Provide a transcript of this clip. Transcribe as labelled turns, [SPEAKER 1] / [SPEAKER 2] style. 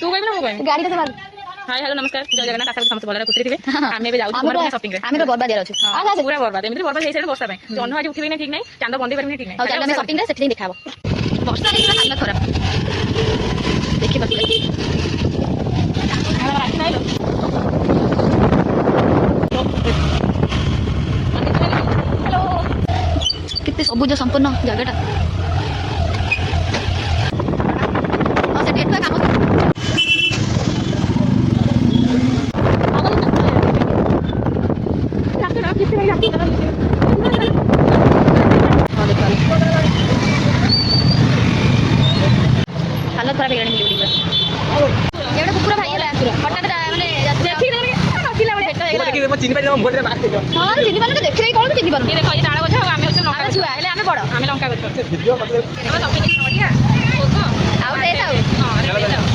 [SPEAKER 1] तू कहबी ना मु कहबी
[SPEAKER 2] गाड़ी के मार
[SPEAKER 1] हाय हेलो नमस्कार जय जगन्नाथ आशा समस्त भलरे खुशी थिबे आमे बे जाउ
[SPEAKER 2] हम
[SPEAKER 1] शॉपिंग रे
[SPEAKER 2] आमे तो बर्बाद यार अछि आ
[SPEAKER 1] पूरा बर्बाद एमती बर्बाद हेइ साइड वर्षा पे जन्न आज उठिबे नै ठीक नै चांद बंदी परबे नै ठीक नै
[SPEAKER 2] और चल हम शॉपिंग रे सेठी देखाबो वर्षा रे पूरा हालत खराब देखि बसले हेलो कितने सबुज संपन्न जगहटा और से नेटवर्क काम हालत खराब है गाड़ी में एवढा कुकुरा भाई है हटात माने
[SPEAKER 1] देखि रे नथिला बळे हेटा
[SPEAKER 3] देखि म चिनि पाइ हम बोले मार
[SPEAKER 2] हां चिनि पाले देखि कोन चिनि पाले
[SPEAKER 1] ये देखो ये ताळ गछ आमे होसे लंका
[SPEAKER 2] छुआ हेले आमे बड़
[SPEAKER 1] आमे लंका गछ
[SPEAKER 3] वीडियो मतलब
[SPEAKER 1] हम शॉपिंग नडिया ओको
[SPEAKER 2] आउ दे ताउ
[SPEAKER 1] हां